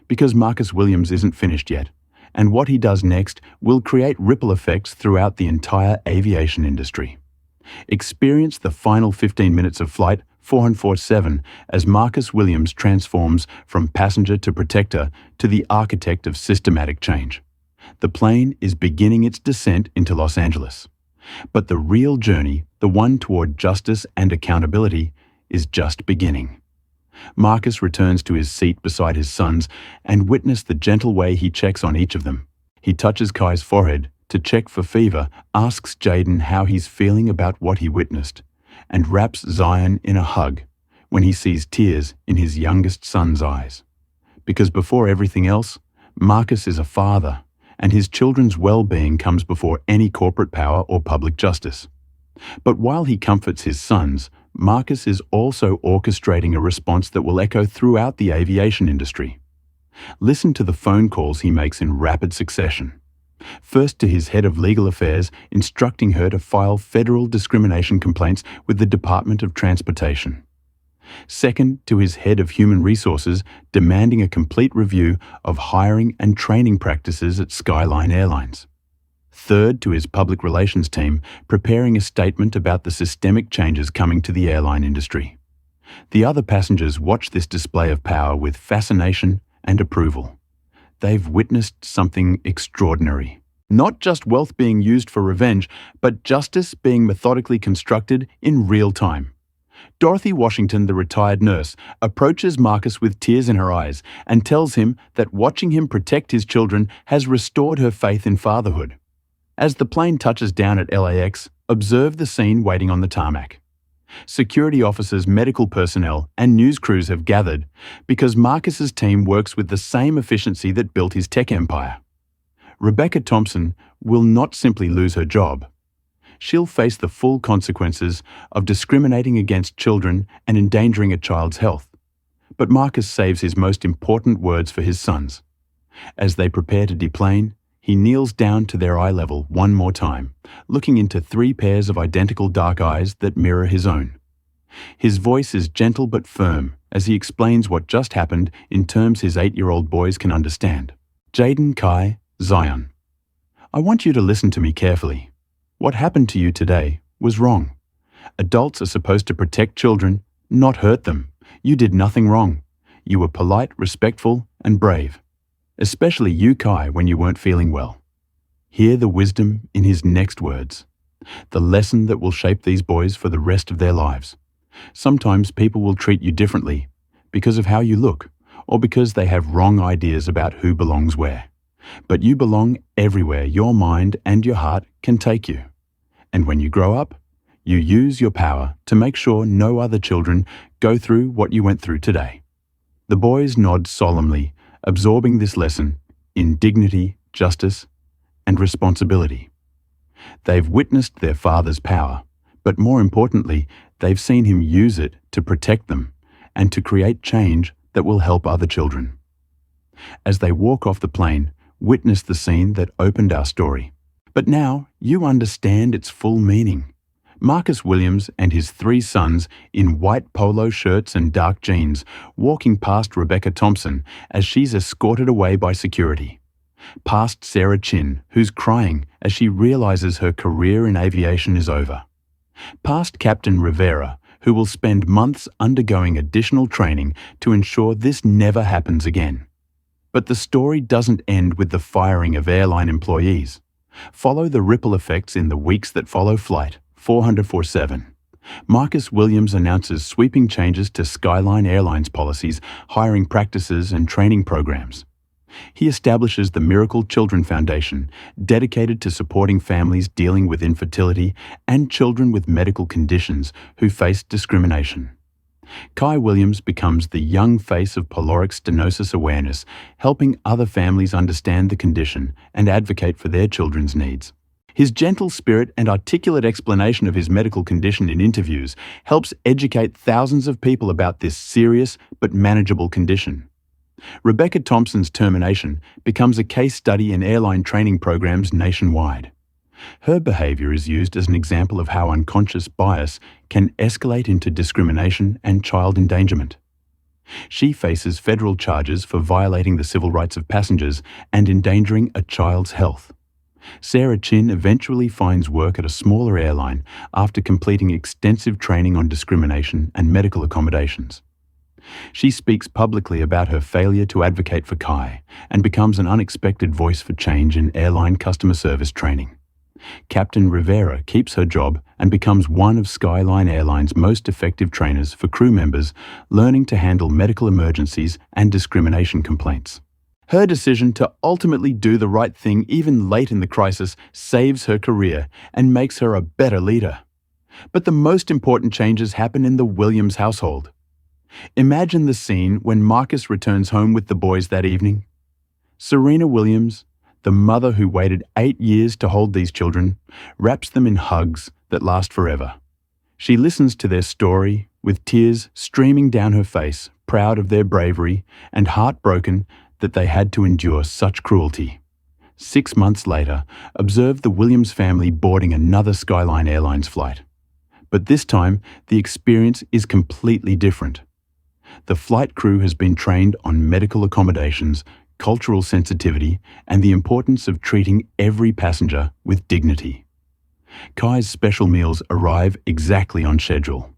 Because Marcus Williams isn't finished yet, and what he does next will create ripple effects throughout the entire aviation industry. Experience the final 15 minutes of Flight 447 as Marcus Williams transforms from passenger to protector to the architect of systematic change. The plane is beginning its descent into Los Angeles. But the real journey, the one toward justice and accountability, is just beginning. Marcus returns to his seat beside his sons and witness the gentle way he checks on each of them. He touches Kai's forehead to check for fever, asks Jaden how he's feeling about what he witnessed, and wraps Zion in a hug when he sees tears in his youngest son's eyes. Because before everything else, Marcus is a father, and his children's well-being comes before any corporate power or public justice. But while he comforts his sons, Marcus is also orchestrating a response that will echo throughout the aviation industry. Listen to the phone calls he makes in rapid succession. First to his head of legal affairs, instructing her to file federal discrimination complaints with the Department of Transportation. Second to his head of human resources, demanding a complete review of hiring and training practices at Skyline Airlines. Third to his public relations team, preparing a statement about the systemic changes coming to the airline industry. The other passengers watch this display of power with fascination and approval. They've witnessed something extraordinary. Not just wealth being used for revenge, but justice being methodically constructed in real time. Dorothy Washington, the retired nurse, approaches Marcus with tears in her eyes and tells him that watching him protect his children has restored her faith in fatherhood. As the plane touches down at LAX, observe the scene waiting on the tarmac. Security officers, medical personnel, and news crews have gathered because Marcus's team works with the same efficiency that built his tech empire. Rebecca Thompson will not simply lose her job. She'll face the full consequences of discriminating against children and endangering a child's health. But Marcus saves his most important words for his sons. As they prepare to deplane, he kneels down to their eye level one more time, looking into 3 pairs of identical dark eyes that mirror his own. His voice is gentle but firm as he explains what just happened in terms his 8-year-old boys can understand. Jaden, Kai, Zion, I want you to listen to me carefully. What happened to you today was wrong. Adults are supposed to protect children, not hurt them. You did nothing wrong. You were polite, respectful, and brave. Especially you, Kai, when you weren't feeling well. Hear the wisdom in his next words. The lesson that will shape these boys for the rest of their lives. Sometimes people will treat you differently because of how you look or because they have wrong ideas about who belongs where. But you belong everywhere your mind and your heart can take you. And when you grow up, you use your power to make sure no other children go through what you went through today. The boys nod solemnly, absorbing this lesson in dignity, justice, and responsibility. They've witnessed their father's power, but more importantly, they've seen him use it to protect them and to create change that will help other children. As they walk off the plane, witness the scene that opened our story. But now you understand its full meaning. Marcus Williams and his three sons in white polo shirts and dark jeans walking past Rebecca Thompson as she's escorted away by security. Past Sarah Chin, who's crying as she realizes her career in aviation is over. Past Captain Rivera, who will spend months undergoing additional training to ensure this never happens again. But the story doesn't end with the firing of airline employees. Follow the ripple effects in the weeks that follow Flight 447. Marcus Williams announces sweeping changes to Skyline Airlines policies, hiring practices and training programs. He establishes the Miracle Children Foundation, dedicated to supporting families dealing with infertility and children with medical conditions who face discrimination. Kai Williams becomes the young face of pyloric stenosis awareness, helping other families understand the condition and advocate for their children's needs. His gentle spirit and articulate explanation of his medical condition in interviews helps educate thousands of people about this serious but manageable condition. Rebecca Thompson's termination becomes a case study in airline training programs nationwide. Her behavior is used as an example of how unconscious bias can escalate into discrimination and child endangerment. She faces federal charges for violating the civil rights of passengers and endangering a child's health. Sarah Chin eventually finds work at a smaller airline after completing extensive training on discrimination and medical accommodations. She speaks publicly about her failure to advocate for Kai and becomes an unexpected voice for change in airline customer service training. Captain Rivera keeps her job and becomes one of Skyline Airlines' most effective trainers for crew members learning to handle medical emergencies and discrimination complaints. Her decision to ultimately do the right thing even late in the crisis saves her career and makes her a better leader. But the most important changes happen in the Williams household. Imagine the scene when Marcus returns home with the boys that evening. Serena Williams, the mother who waited 8 years to hold these children, wraps them in hugs that last forever. She listens to their story with tears streaming down her face, proud of their bravery and heartbroken that they had to endure such cruelty. 6 months later, observe the Williams family boarding another Skyline Airlines flight. But this time, the experience is completely different. The flight crew has been trained on medical accommodations, cultural sensitivity, and the importance of treating every passenger with dignity. Kai's special meals arrive exactly on schedule.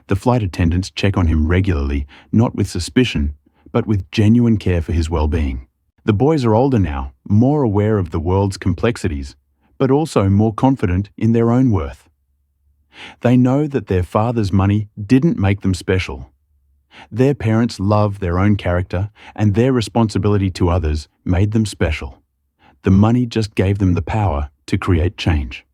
The flight attendants check on him regularly, not with suspicion, but with genuine care for his well-being. The boys are older now, more aware of the world's complexities, but also more confident in their own worth. They know that their father's money didn't make them special. Their parents love their own character, and their responsibility to others made them special. The money just gave them the power to create change.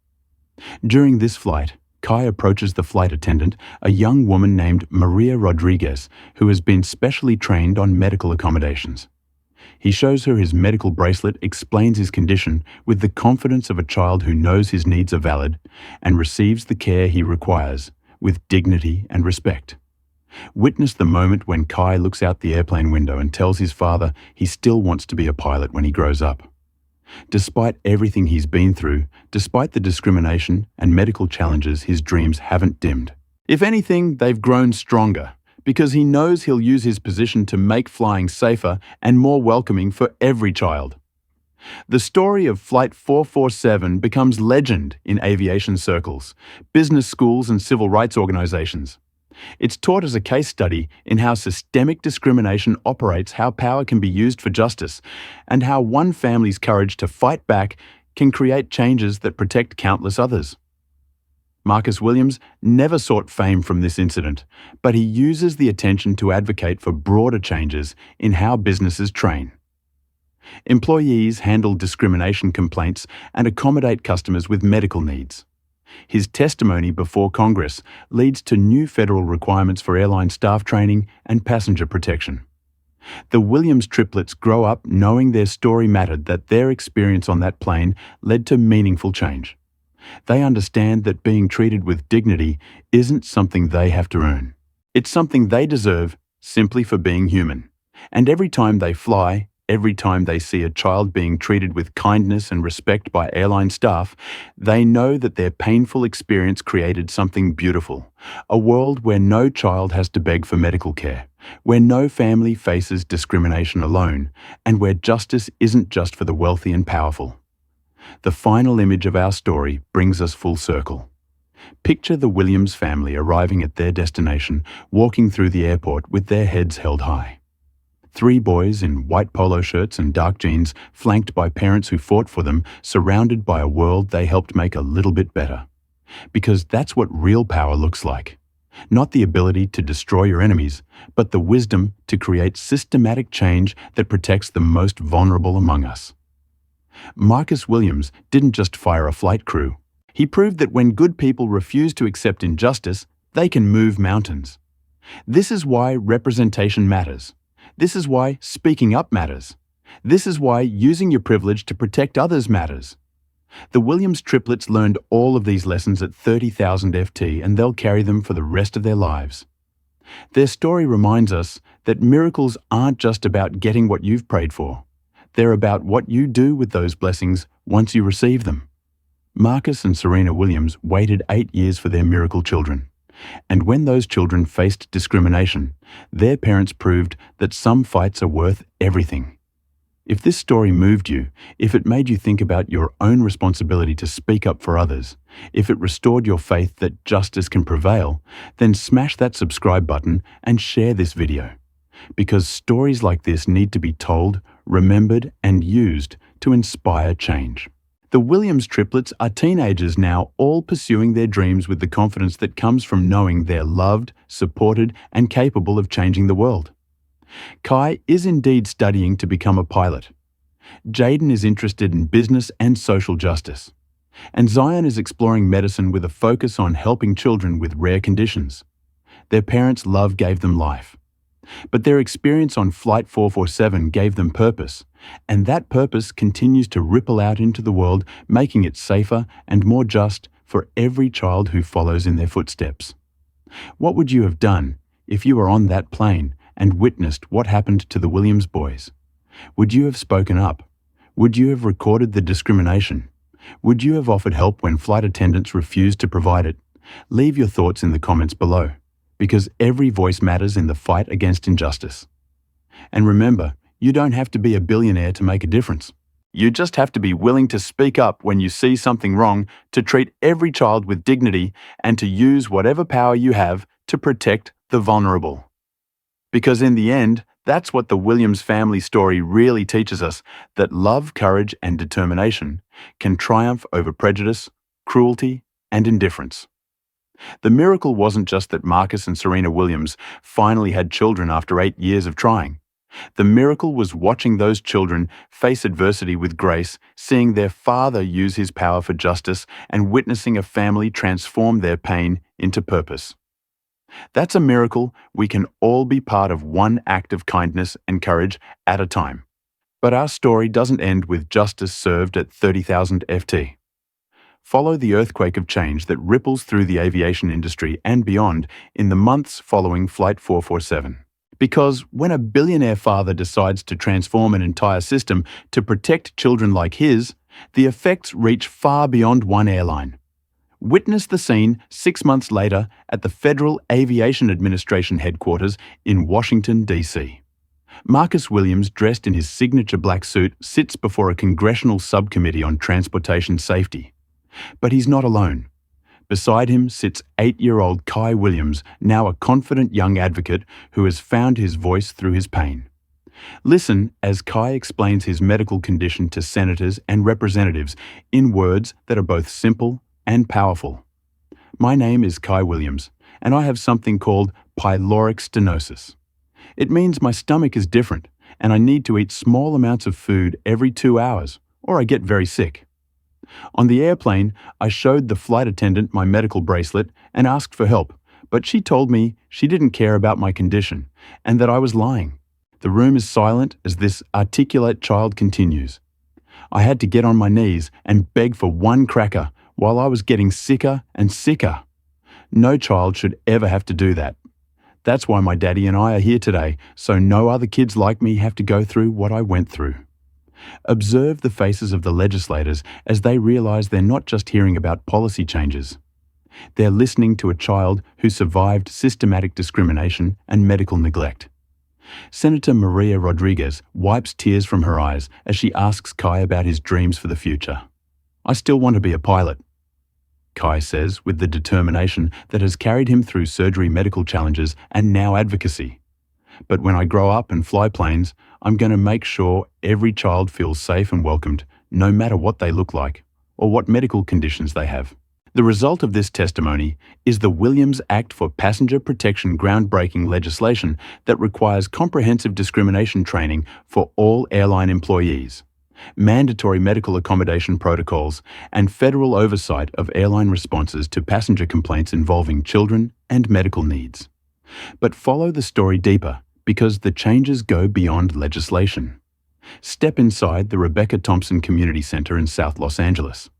During this flight, Kai approaches the flight attendant, a young woman named Maria Rodriguez, who has been specially trained on medical accommodations. He shows her his medical bracelet, explains his condition with the confidence of a child who knows his needs are valid, and receives the care he requires with dignity and respect. Witness the moment when Kai looks out the airplane window and tells his father he still wants to be a pilot when he grows up. Despite everything he's been through, despite the discrimination and medical challenges, his dreams haven't dimmed. If anything, they've grown stronger, because he knows he'll use his position to make flying safer and more welcoming for every child. The story of Flight 447 becomes legend in aviation circles, business schools and civil rights organizations. It's taught as a case study in how systemic discrimination operates, how power can be used for justice, and how one family's courage to fight back can create changes that protect countless others. Marcus Williams never sought fame from this incident, but he uses the attention to advocate for broader changes in how businesses train. Employees handle discrimination complaints and accommodate customers with medical needs. His testimony before Congress leads to new federal requirements for airline staff training and passenger protection. The Williams triplets grow up knowing their story mattered, that their experience on that plane led to meaningful change. They understand that being treated with dignity isn't something they have to earn. It's something they deserve simply for being human. And every time they fly, every time they see a child being treated with kindness and respect by airline staff, they know that their painful experience created something beautiful, a world where no child has to beg for medical care, where no family faces discrimination alone, and where justice isn't just for the wealthy and powerful. The final image of our story brings us full circle. Picture the Williams family arriving at their destination, walking through the airport with their heads held high. 3 boys in white polo shirts and dark jeans, flanked by parents who fought for them, surrounded by a world they helped make a little bit better. Because that's what real power looks like. Not the ability to destroy your enemies, but the wisdom to create systematic change that protects the most vulnerable among us. Marcus Williams didn't just fire a flight crew. He proved that when good people refuse to accept injustice, they can move mountains. This is why representation matters. This is why speaking up matters. This is why using your privilege to protect others matters. The Williams triplets learned all of these lessons at 30,000 FT, and they'll carry them for the rest of their lives. Their story reminds us that miracles aren't just about getting what you've prayed for. They're about what you do with those blessings once you receive them. Marcus and Serena Williams waited 8 years for their miracle children. And when those children faced discrimination, their parents proved that some fights are worth everything. If this story moved you, if it made you think about your own responsibility to speak up for others, if it restored your faith that justice can prevail, then smash that subscribe button and share this video. Because stories like this need to be told, remembered, and used to inspire change. The Williams triplets are teenagers now, all pursuing their dreams with the confidence that comes from knowing they're loved, supported, and capable of changing the world. Kai is indeed studying to become a pilot. Jaden is interested in business and social justice. And Zion is exploring medicine with a focus on helping children with rare conditions. Their parents' love gave them life. But their experience on Flight 447 gave them purpose, and that purpose continues to ripple out into the world, making it safer and more just for every child who follows in their footsteps. What would you have done if you were on that plane and witnessed what happened to the Williams boys? Would you have spoken up? Would you have recorded the discrimination? Would you have offered help when flight attendants refused to provide it? Leave your thoughts in the comments below, because every voice matters in the fight against injustice. And remember, you don't have to be a billionaire to make a difference. You just have to be willing to speak up when you see something wrong, to treat every child with dignity, and to use whatever power you have to protect the vulnerable. Because in the end, that's what the Williams family story really teaches us, that love, courage, and determination can triumph over prejudice, cruelty, and indifference. The miracle wasn't just that Marcus and Serena Williams finally had children after 8 years of trying. The miracle was watching those children face adversity with grace, seeing their father use his power for justice, and witnessing a family transform their pain into purpose. That's a miracle we can all be part of, one act of kindness and courage at a time. But our story doesn't end with justice served at 30,000 FT. Follow the earthquake of change that ripples through the aviation industry and beyond in the months following Flight 447. Because when a billionaire father decides to transform an entire system to protect children like his, the effects reach far beyond one airline. Witness the scene 6 months later at the Federal Aviation Administration headquarters in Washington, D.C. Marcus Williams, dressed in his signature black suit, sits before a congressional subcommittee on transportation safety. But he's not alone. Beside him sits 8-year-old Kai Williams, now a confident young advocate who has found his voice through his pain. Listen as Kai explains his medical condition to senators and representatives in words that are both simple and powerful. My name is Kai Williams, and I have something called pyloric stenosis. It means my stomach is different, and I need to eat small amounts of food every 2 hours, or I get very sick. On the airplane, I showed the flight attendant my medical bracelet and asked for help, but she told me she didn't care about my condition and that I was lying. The room is silent as this articulate child continues. I had to get on my knees and beg for one cracker while I was getting sicker and sicker. No child should ever have to do that. That's why my daddy and I are here today, so no other kids like me have to go through what I went through. Observe the faces of the legislators as they realize they're not just hearing about policy changes. They're listening to a child who survived systematic discrimination and medical neglect. Senator Maria Rodriguez wipes tears from her eyes as she asks Kai about his dreams for the future. "I still want to be a pilot," Kai says with the determination that has carried him through surgery medical challenges and now advocacy. "But when I grow up and fly planes, I'm going to make sure every child feels safe and welcomed, no matter what they look like or what medical conditions they have." The result of this testimony is the Williams Act for Passenger Protection groundbreaking legislation that requires comprehensive discrimination training for all airline employees, mandatory medical accommodation protocols, and federal oversight of airline responses to passenger complaints involving children and medical needs. But follow the story deeper, because the changes go beyond legislation. Step inside the Rebecca Thompson Community Center in South Los Angeles,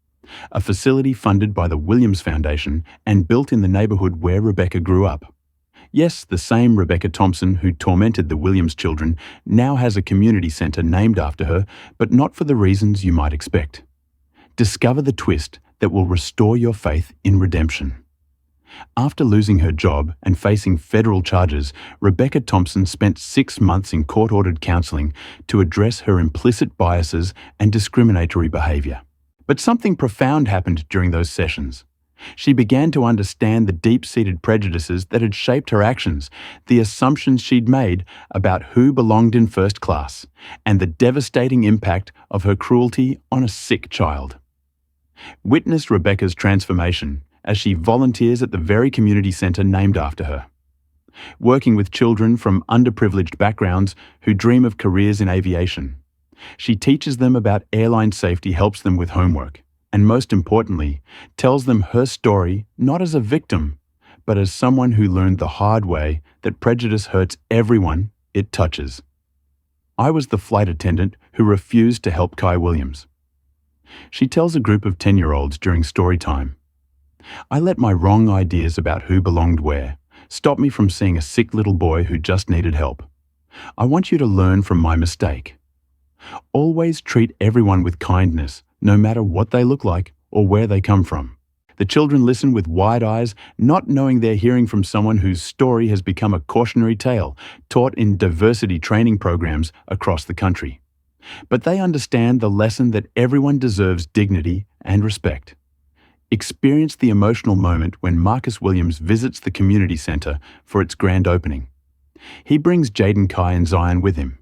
a facility funded by the Williams Foundation and built in the neighborhood where Rebecca grew up. Yes, the same Rebecca Thompson who tormented the Williams children now has a community center named after her, but not for the reasons you might expect. Discover the twist that will restore your faith in redemption. After losing her job and facing federal charges, Rebecca Thompson spent 6 months in court-ordered counseling to address her implicit biases and discriminatory behavior. But something profound happened during those sessions. She began to understand the deep-seated prejudices that had shaped her actions, the assumptions she'd made about who belonged in first class, and the devastating impact of her cruelty on a sick child. Witness Rebecca's transformation as she volunteers at the very community center named after her. Working with children from underprivileged backgrounds who dream of careers in aviation, she teaches them about airline safety, helps them with homework, and most importantly, tells them her story not as a victim, but as someone who learned the hard way that prejudice hurts everyone it touches. I was the flight attendant who refused to help Kai Williams. She tells a group of 10-year-olds during story time, "I let my wrong ideas about who belonged where stop me from seeing a sick little boy who just needed help. I want you to learn from my mistake. Always treat everyone with kindness, no matter what they look like or where they come from." The children listen with wide eyes, not knowing they're hearing from someone whose story has become a cautionary tale taught in diversity training programs across the country. But they understand the lesson that everyone deserves dignity and respect. Experience the emotional moment when Marcus Williams visits the community center for its grand opening. He brings Jaden, Kai, and Zion with him,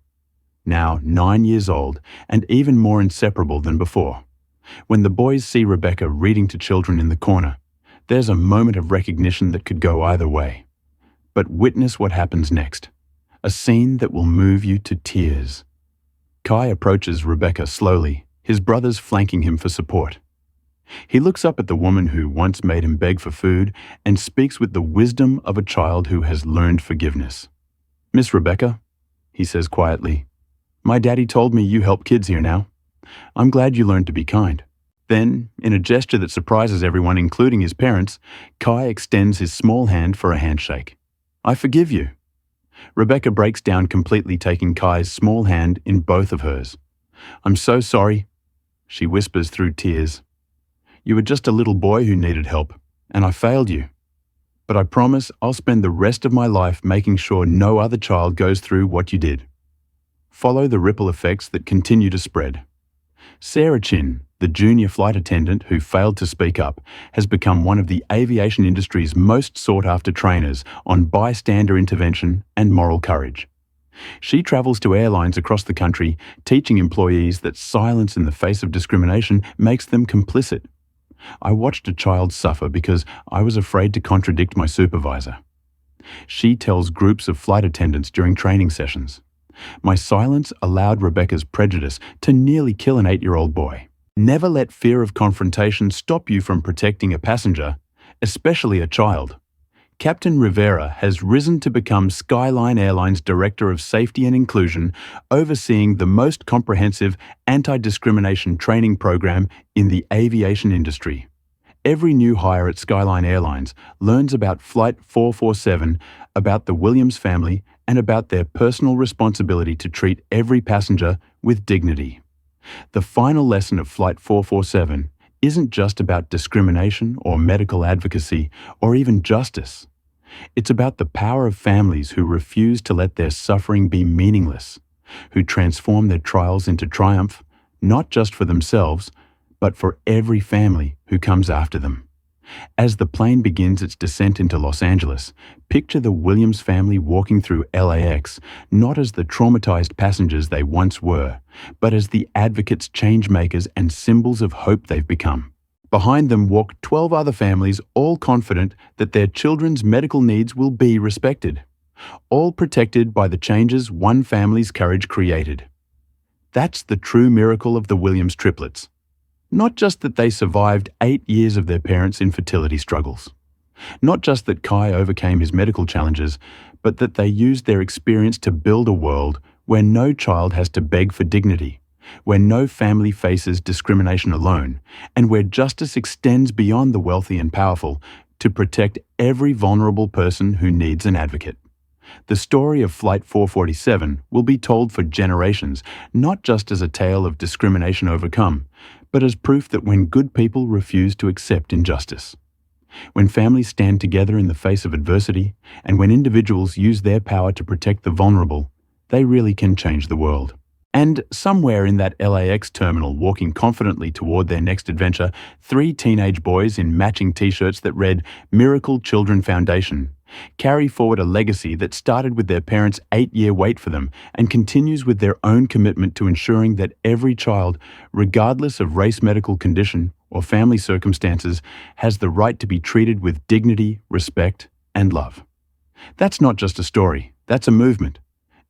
now 9 years old and even more inseparable than before. When the boys see Rebecca reading to children in the corner, there's a moment of recognition that could go either way. But witness what happens next, a scene that will move you to tears. Kai approaches Rebecca slowly, his brothers flanking him for support. He looks up at the woman who once made him beg for food and speaks with the wisdom of a child who has learned forgiveness. "Miss Rebecca," he says quietly, "my daddy told me you help kids here now. I'm glad you learned to be kind." Then, in a gesture that surprises everyone, including his parents, Kai extends his small hand for a handshake. "I forgive you." Rebecca breaks down completely, taking Kai's small hand in both of hers. "I'm so sorry," she whispers through tears. "You were just a little boy who needed help, and I failed you. But I promise I'll spend the rest of my life making sure no other child goes through what you did." Follow the ripple effects that continue to spread. Sarah Chin, the junior flight attendant who failed to speak up, has become one of the aviation industry's most sought-after trainers on bystander intervention and moral courage. She travels to airlines across the country, teaching employees that silence in the face of discrimination makes them complicit. "I watched a child suffer because I was afraid to contradict my supervisor." She tells groups of flight attendants during training sessions, "My silence allowed Rebecca's prejudice to nearly kill an 8-year-old boy." Never let fear of confrontation stop you from protecting a passenger, especially a child. Captain Rivera has risen to become Skyline Airlines Director of Safety and Inclusion, overseeing the most comprehensive anti-discrimination training program in the aviation industry. Every new hire at Skyline Airlines learns about Flight 447, about the Williams family, and about their personal responsibility to treat every passenger with dignity. The final lesson of Flight 447 isn't just about discrimination or medical advocacy or even justice. It's about the power of families who refuse to let their suffering be meaningless, who transform their trials into triumph, not just for themselves, but for every family who comes after them. As the plane begins its descent into Los Angeles, picture the Williams family walking through LAX, not as the traumatized passengers they once were, but as the advocates, changemakers, and symbols of hope they've become. Behind them walk 12 other families, all confident that their children's medical needs will be respected, all protected by the changes one family's courage created. That's the true miracle of the Williams triplets. Not just that they survived 8 years of their parents' infertility struggles. Not just that Kai overcame his medical challenges, but that they used their experience to build a world where no child has to beg for dignity, where no family faces discrimination alone, and where justice extends beyond the wealthy and powerful to protect every vulnerable person who needs an advocate. The story of Flight 447 will be told for generations, not just as a tale of discrimination overcome, but as proof that when good people refuse to accept injustice, when families stand together in the face of adversity, and when individuals use their power to protect the vulnerable, they really can change the world. And somewhere in that LAX terminal, walking confidently toward their next adventure, 3 teenage boys in matching t-shirts that read Miracle Children Foundation carry forward a legacy that started with their parents' 8-year wait for them and continues with their own commitment to ensuring that every child, regardless of race, medical condition, or family circumstances, has the right to be treated with dignity, respect, and love. That's not just a story, that's a movement.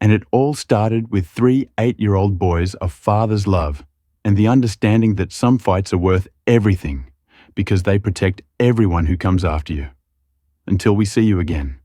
And it all started with 3 8-year-old boys of father's love and the understanding that some fights are worth everything because they protect everyone who comes after you. Until we see you again.